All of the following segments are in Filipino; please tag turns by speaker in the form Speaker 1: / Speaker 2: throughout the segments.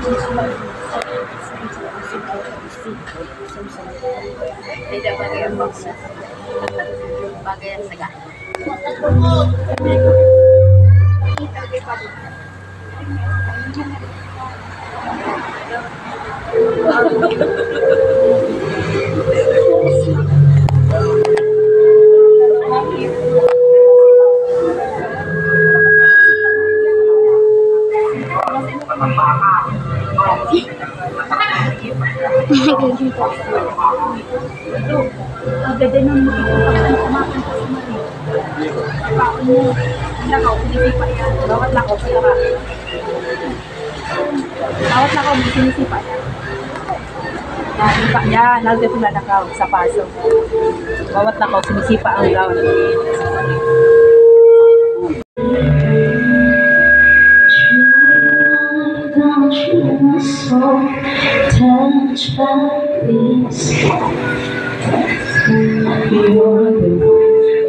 Speaker 1: Tidak pakai box. Pakai segala.
Speaker 2: Agad na mo kumakan pa sa mali. Paano mo? Nakaw, sinisipa yan. Bawat lakaw sa laka. Bawat lakaw mo sinisipa yan. Nasipa yan. Nalagay ko na nakaw sa paso. Bawat lakaw sinisipa ang gown.
Speaker 3: Touched by this, you're the one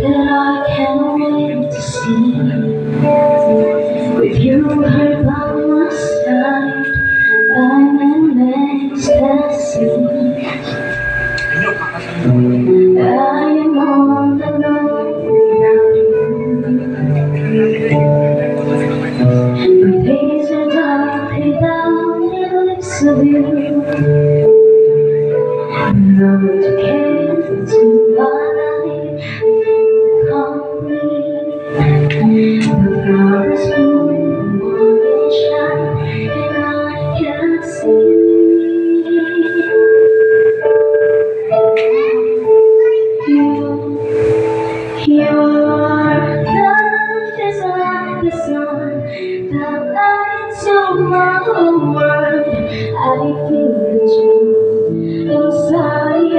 Speaker 3: that I can't wait to see. With you right by my side, I'm in ecstasy. I am all alone without you. The days are dark without the lips of you. Now that you came into my life, call me. The flowers bloom, the morning shine, and I can see. Your love is like the sun that lights up my whole world. I feel the chill inside.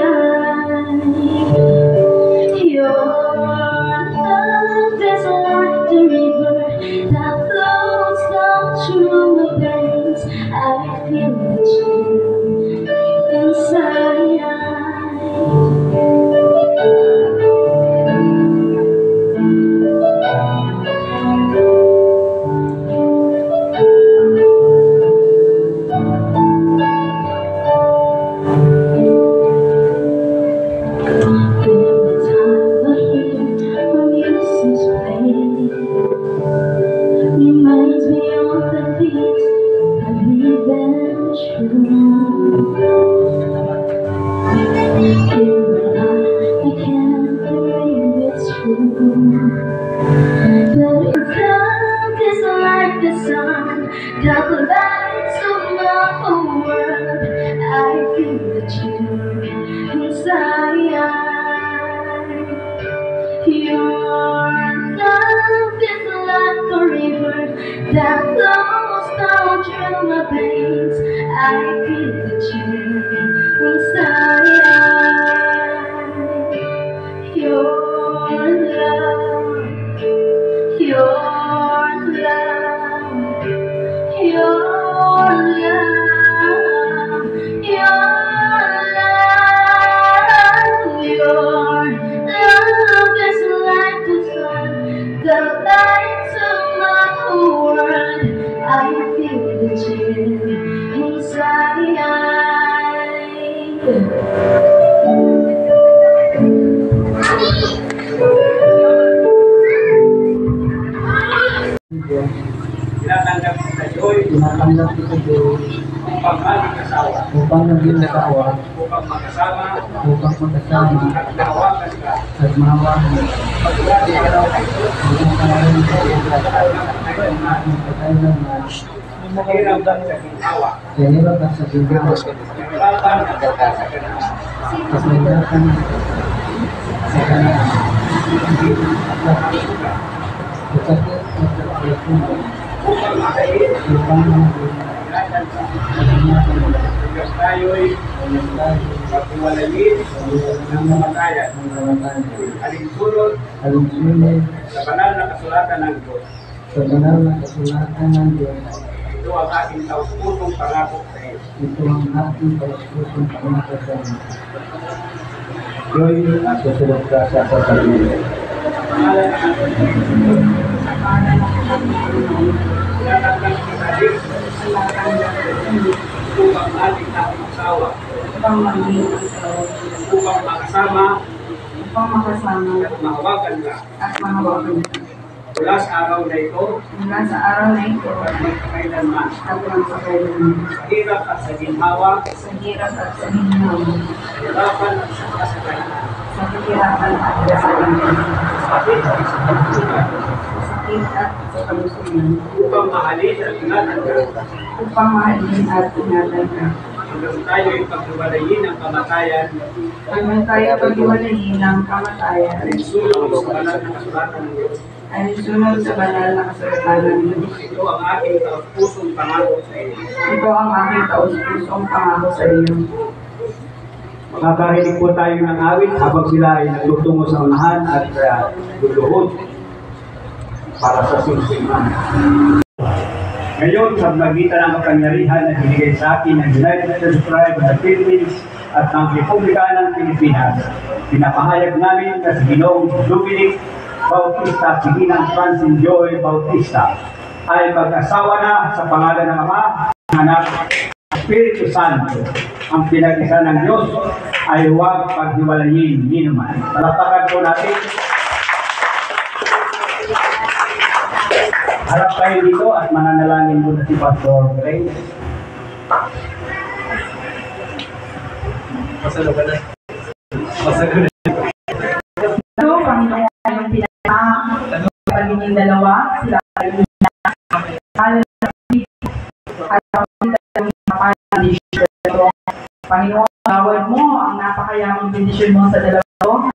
Speaker 3: Your love is like the river that flows down through my veins. I feel the chill inside. Reminds me of the things I believe and true. In my heart, I can't believe it's true. But if love is like the sun that lights up my whole world, I feel the chill inside. Your love is like a river that flows down through my veins. I feel the chill inside. Your love, your love, your love, your love, your love is like the sun that lights up my whole world. I feel the chill inside.
Speaker 4: Tinatanggap kita Joy upang maging asawa, upang magkasama at mahawakan ka hirap at kaginhawa, kahirapan at kasaganahan, upang makain, hanggang tayo'y paghiwalayin ng kamatayan, alinsunod sa banal na kasulatan ng Diyos. Ito ang aking taus-pusong pangako sa iyo.
Speaker 5: Joy, susunod ka sa sasabihin.
Speaker 4: Pangalan ng aking tinatanggap kita din asawa
Speaker 2: upang maging asawa,
Speaker 4: upang makasama
Speaker 2: upang makasama
Speaker 4: at mahawakan ka
Speaker 2: at mahawakan ka.
Speaker 4: mula sa araw na ito
Speaker 2: Mula sa araw na ito
Speaker 4: at magpakailanman
Speaker 2: at magpakailanman,
Speaker 4: sa hirap at sa ginhawa,
Speaker 2: sa hirap at sa hinaw,
Speaker 4: hirapan at sa kasagayan,
Speaker 2: sa kahirapan at kasalanan,
Speaker 4: sakit at sa pagkukulan,
Speaker 2: sa sakit at sa kalusugan,
Speaker 4: upang mahalin at ingatan ka
Speaker 2: upang mahalin at ingatan ka.
Speaker 4: hanggang tayo'y paghiwalayin ng kamatayan
Speaker 2: Hanggang tayo paghiwalayin ng kamatayan,
Speaker 4: ay sulong sa banal na kasulatan ng Diyos.
Speaker 2: ay sunod sa banal na kasulatan ng Diyos.
Speaker 4: Ito ang aking taus-pusong pangako sa iyo.
Speaker 2: Ito ang aking taus-pusong pangako sa iyo.
Speaker 5: Makakarinig po tayo ng awit habang sila ay nagtutungo sa unahan at luluhod para sa simsiman. Ngayon, sa magitan ng kapangyarihan na binigay sa akin ng United Church Tribe of the Philippines at ng Republika ng Pilipinas, pinapahayag namin na si Ginoong Dominic Bautista, si Ginang Francine Joy Bautista, ay mag-asawa na sa pangalan ng Ama, ng Anak, Espiritu Santo. Ang pinag-isa ng Diyos ay huwag paghiwalayin ni naman. Palakpakan po natin. Harap tayo dito at mananalangin muna si Pastor Grace.
Speaker 2: Ito, Panginoon, yung pinaka-pagiging dalawa, sila ay at Panginoon, bawal mo ang napakayamang bendisyon mo sa dalawa to,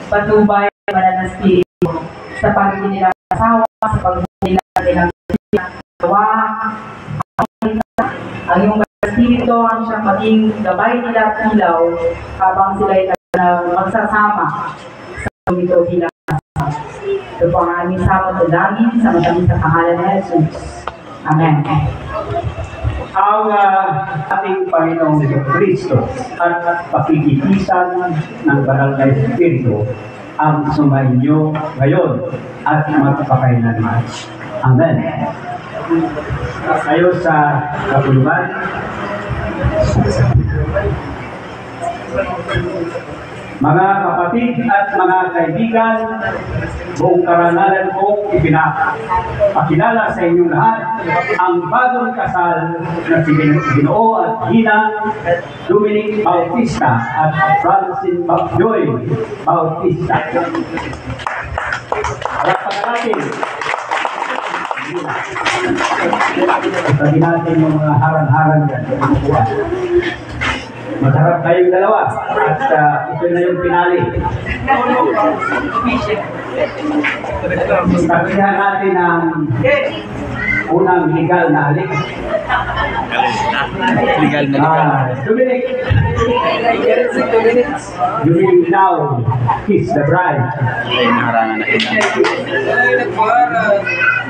Speaker 2: patubay ng Espiritu sa pagiging nilang asawa, sa pagiging nilang dalawa, ang iyong Espiritu ang siyang maging gabay nila at ilaw habang sila ay magsasama sa ito bilang asawa. Ito po ang aming sabot sa langit sa matamis sa pangalan ni Jesus. Amen.
Speaker 5: Ang ating Panginoong Kristo at pakikipisan ng banal na Espiritu ang sumainyo ngayon at magpakailanman. Amen. Ayon sa kapuluhan, mga kapatid at mga kaibigan, buong karangalan ko ipinapakilala sa inyong lahat ang bagong kasal na si Ginoo at Ginang Dominic Bautista at Francine Joy Bautista. Palakpakan natin. Sabi natin yung mga harang-harang dyan. Masarap kayong dalawa at ito na yung pinali. Sabihan natin ang unang legal na halik.
Speaker 6: Legal na legal.
Speaker 5: Dominic. Dominic now kiss the bride.
Speaker 6: Ay, naharangan na kita.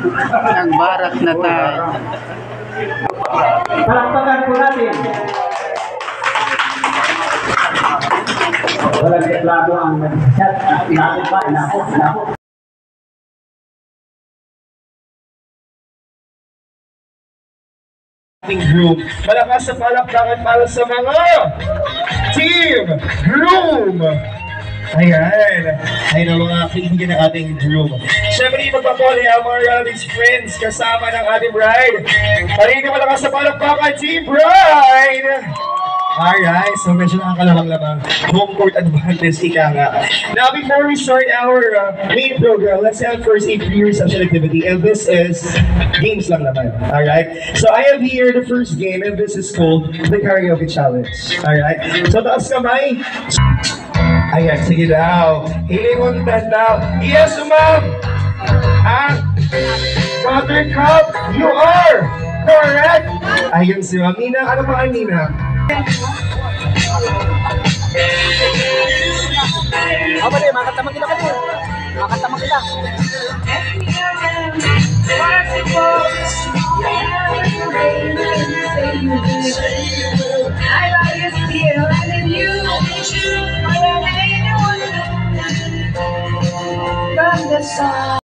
Speaker 6: Nagbarak na tayo.
Speaker 5: Palakpakan po natin. Walang reklamo ang mag-chat at inakot pa, inakot.
Speaker 7: Group. Malakas sa palakpakan para sa mga Team Groom! Ayan. Ayun ang mga kaibigan ng ating groom. Siyempre, magpapuli ang mga relatives, friends, kasama ng ating bride. Paringin malakas sa palakpakan, Team Bride! Alright, so medyo nakakalawang lamang. Home court advantage, ika nga. Now, before we start our main program, let's have first a pre-reception activity. And this is games lang naman. Alright? So I have here the first game, and this is called the Karaoke Challenge. Alright? So taas kamay. Ayan, sige daw. Hilinguntan daw. Yes, ma'am! Ang Buttercup, you are correct! Ayun si Ma'am Nina. Ano pa ang Nina?
Speaker 1: Apa deh, makan kita kan? Makan kita. I love you still, I love you. From the sun.